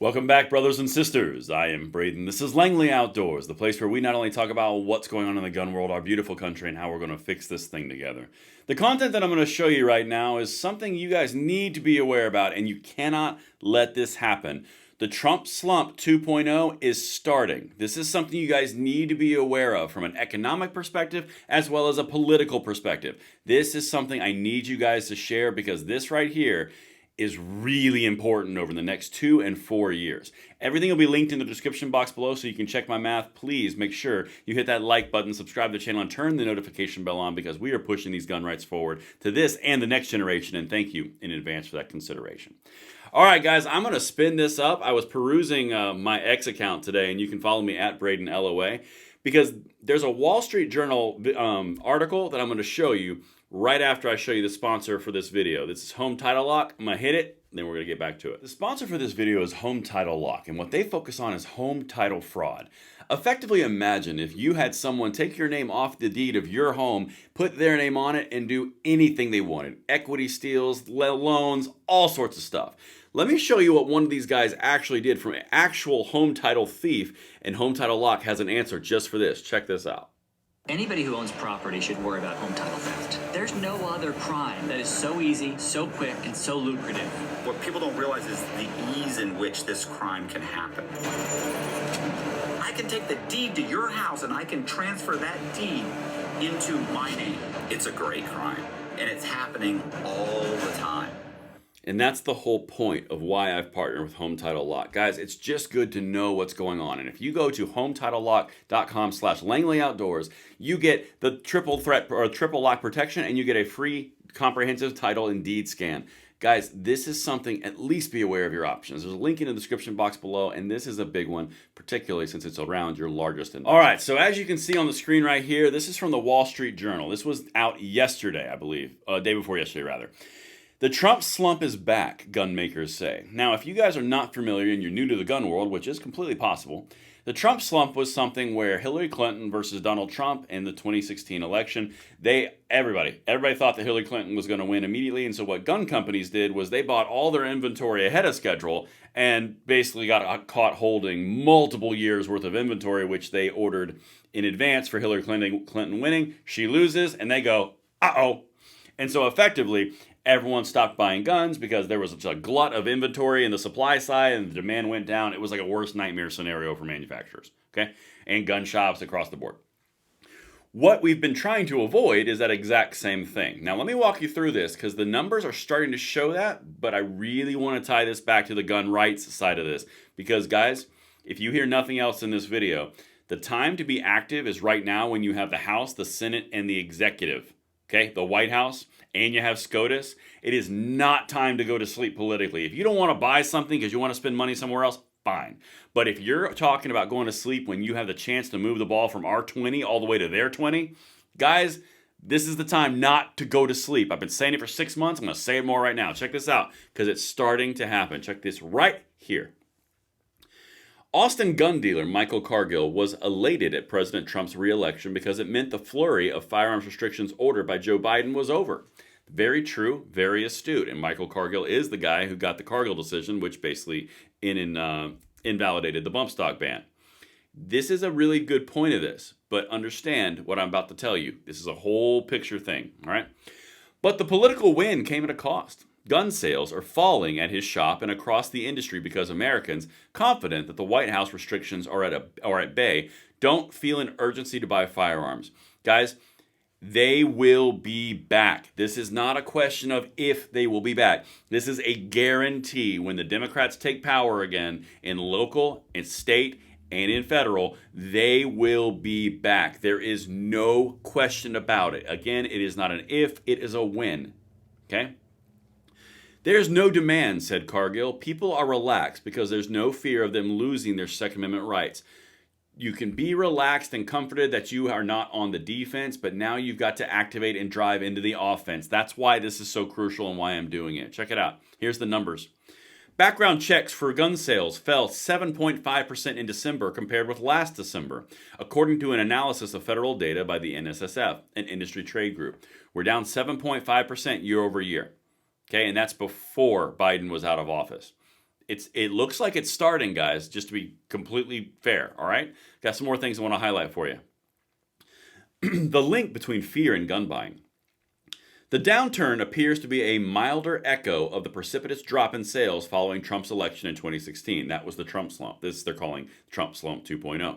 Welcome back, brothers and sisters. I am Braden. This is Langley Outdoors, the place where we not only talk about what's going on in the gun world, our beautiful country, and how we're going to fix this thing together. The content that I'm going to show you right now is something you guys need to be aware about, and you cannot let this happen. The Trump Slump 2.0 is starting. This is something you guys need to be aware of from an economic perspective as well as a political perspective. This is something I need you guys to share because this right here is really important over the next 2 and 4 years. Everything will be linked in the description box below so you can check my math. Please make sure you hit that like button, subscribe to the channel, and turn the notification bell on because we are pushing these gun rights forward to this and the next generation, and thank you in advance for that consideration. All right, guys, I'm going to spin this up. I was perusing my X account today, and you can follow me at BradenLOA, because there's a Wall Street Journal article that I'm going to show you right after I show you the sponsor for this video. This is Home Title Lock. I'm going to hit it, then we're going to get back to it. The sponsor for this video is Home Title Lock, and what they focus on is home title fraud. Effectively, imagine if you had someone take your name off the deed of your home, put their name on it, and do anything they wanted. Equity steals, loans, all sorts of stuff. Let me show you what one of these guys actually did from an actual home title thief, and Home Title Lock has an answer just for this. Check this out. Anybody who owns property should worry about home title theft. There's no other crime that is so easy, so quick, and so lucrative. What people don't realize is the ease in which this crime can happen. I can take the deed to your house and I can transfer that deed into my name. It's a great crime, and it's happening all the time. And that's the whole point of why I've partnered with Home Title Lock. Guys, it's just good to know what's going on. And if you go to HometitleLock.com/Langley Outdoors, you get the triple threat or triple lock protection, and you get a free comprehensive title and deed scan. Guys, this is something, at least be aware of your options. There's a link in the description box below, and this is a big one, particularly since it's around your largest investment. All right, so as you can see on the screen right here, this is from the Wall Street Journal. This was out yesterday, I believe, day before yesterday, rather. The Trump slump is back, gun makers say. Now, if you guys are not familiar and you're new to the gun world, which is completely possible, the Trump slump was something where Hillary Clinton versus Donald Trump in the 2016 election, everybody thought that Hillary Clinton was going to win immediately, and so what gun companies did was they bought all their inventory ahead of schedule and basically got caught holding multiple years worth of inventory, which they ordered in advance for Hillary Clinton winning. She loses, and they go, uh-oh. And so effectively, everyone stopped buying guns because there was a glut of inventory in the supply side and the demand went down. It was like a worst nightmare scenario for manufacturers, okay, and gun shops across the board. What we've been trying to avoid is that exact same thing. Now, let me walk you through this because the numbers are starting to show that, but I really want to tie this back to the gun rights side of this because, guys, if you hear nothing else in this video, the time to be active is right now when you have the House, the Senate, and the executive. Okay, the White House, and you have SCOTUS. It is not time to go to sleep politically. If you don't want to buy something because you want to spend money somewhere else, fine. But if you're talking about going to sleep when you have the chance to move the ball from our 20 all the way to their 20, guys, this is the time not to go to sleep. I've been saying it for 6 months. I'm going to say it more right now. Check this out because it's starting to happen. Check this right here. Austin gun dealer Michael Cargill was elated at President Trump's re-election because it meant the flurry of firearms restrictions ordered by Joe Biden was over. Very true, very astute. And Michael Cargill is the guy who got the Cargill decision, which basically invalidated the bump stock ban. This is a really good point of this, but understand what I'm about to tell you. This is a whole picture thing, all right? But the political win came at a cost. Gun sales are falling at his shop and across the industry because Americans, confident that the White House restrictions are at bay, don't feel an urgency to buy firearms. Guys, they will be back. This is not a question of if they will be back. This is a guarantee. When the Democrats take power again in local, in state, and in federal, they will be back. There is no question about it. Again, it is not an if, it is a when. Okay? There's no demand, said Cargill. People are relaxed because there's no fear of them losing their Second Amendment rights. You can be relaxed and comforted that you are not on the defense, but now you've got to activate and drive into the offense. That's why this is so crucial and why I'm doing it. Check it out. Here's the numbers. Background checks for gun sales fell 7.5% in December compared with last December, according to an analysis of federal data by the NSSF, an industry trade group. We're down 7.5% year over year. Okay, and that's before Biden was out of office. It looks like it's starting, guys, just to be completely fair, all right? Got some more things I want to highlight for you. The link between fear and gun buying. The downturn appears to be a milder echo of the precipitous drop in sales following Trump's election in 2016. That was the Trump slump. This they're calling Trump Slump 2.0.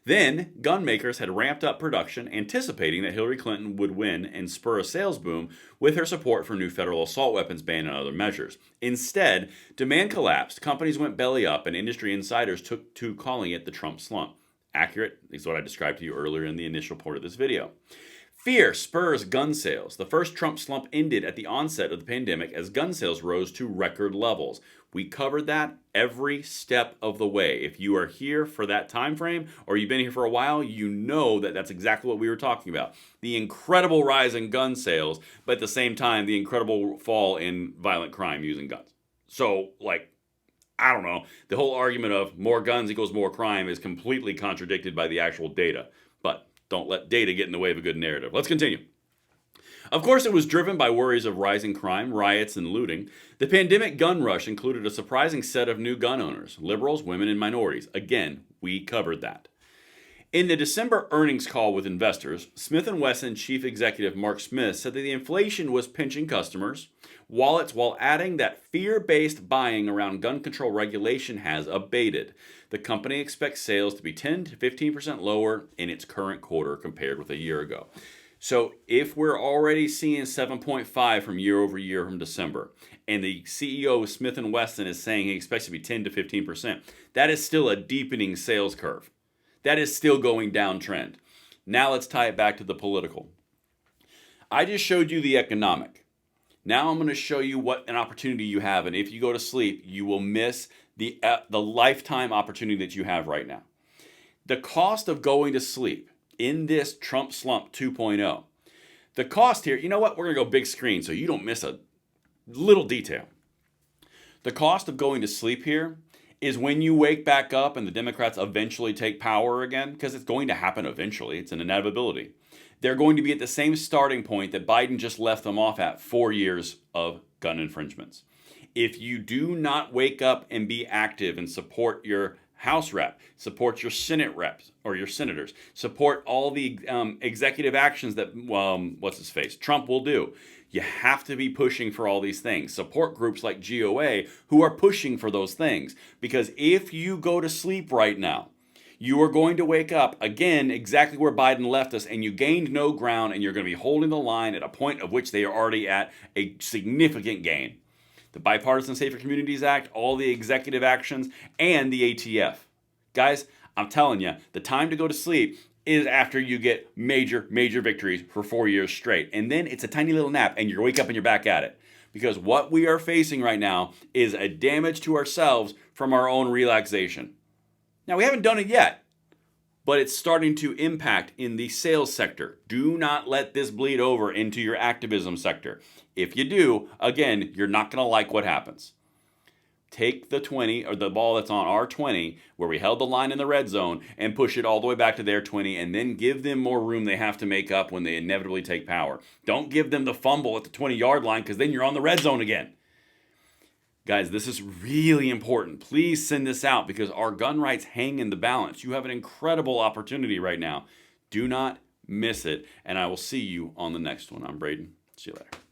Then, gun makers had ramped up production, anticipating that Hillary Clinton would win and spur a sales boom with her support for new federal assault weapons ban and other measures. Instead, demand collapsed, companies went belly up, and industry insiders took to calling it the Trump slump. Accurate is what I described to you earlier in the initial part of this video. Fear spurs gun sales. The first Trump slump ended at the onset of the pandemic as gun sales rose to record levels. We covered that every step of the way. If you are here for that time frame or you've been here for a while, you know that that's exactly what we were talking about. The incredible rise in gun sales, but at the same time, the incredible fall in violent crime using guns. So, I don't know. The whole argument of more guns equals more crime is completely contradicted by the actual data. But don't let data get in the way of a good narrative. Let's continue. Of course, it was driven by worries of rising crime, riots, and looting. The pandemic gun rush included a surprising set of new gun owners: liberals, women, and minorities. Again, we covered that. In the December earnings call with investors, Smith & Wesson chief executive Mark Smith said that the inflation was pinching customers' wallets while adding that fear-based buying around gun control regulation has abated. The company expects sales to be 10 to 15% lower in its current quarter compared with a year ago. So if we're already seeing 7.5 from year over year from December, and the CEO of Smith & Wesson is saying he expects to be 10 to 15%, that is still a deepening sales curve. That is still going downtrend. Now let's tie it back to the political. I just showed you the economic. Now I'm going to show you what an opportunity you have, and if you go to sleep, you will miss the lifetime opportunity that you have right now. The cost of going to sleep in this Trump Slump 2.0, the cost here, you know what? We're going to go big screen so you don't miss a little detail. The cost of going to sleep here is when you wake back up and the Democrats eventually take power again, because it's going to happen eventually. It's an inevitability. They're going to be at the same starting point that Biden just left them off at: 4 years of gun infringements. If you do not wake up and be active and support your House rep, support your Senate reps or your senators, support all the executive actions that, Trump will do. You have to be pushing for all these things. Support groups like GOA who are pushing for those things. Because if you go to sleep right now, you are going to wake up again exactly where Biden left us, and you gained no ground, and you're going to be holding the line at a point of which they are already at a significant gain. The Bipartisan Safer Communities Act, all the executive actions, and the ATF. Guys, I'm telling you, the time to go to sleep is after you get major, major victories for 4 years straight. And then it's a tiny little nap, and you wake up and you're back at it. Because what we are facing right now is a damage to ourselves from our own relaxation. Now, we haven't done it yet, but it's starting to impact in the sales sector. Do not let this bleed over into your activism sector. If you do, again, you're not going to like what happens. Take the 20, or the ball that's on our 20, where we held the line in the red zone, and push it all the way back to their 20, and then give them more room they have to make up when they inevitably take power. Don't give them the fumble at the 20-yard line, because then you're on the red zone again. Guys, this is really important. Please send this out, because our gun rights hang in the balance. You have an incredible opportunity right now. Do not miss it, and I will see you on the next one. I'm Braden. See you later.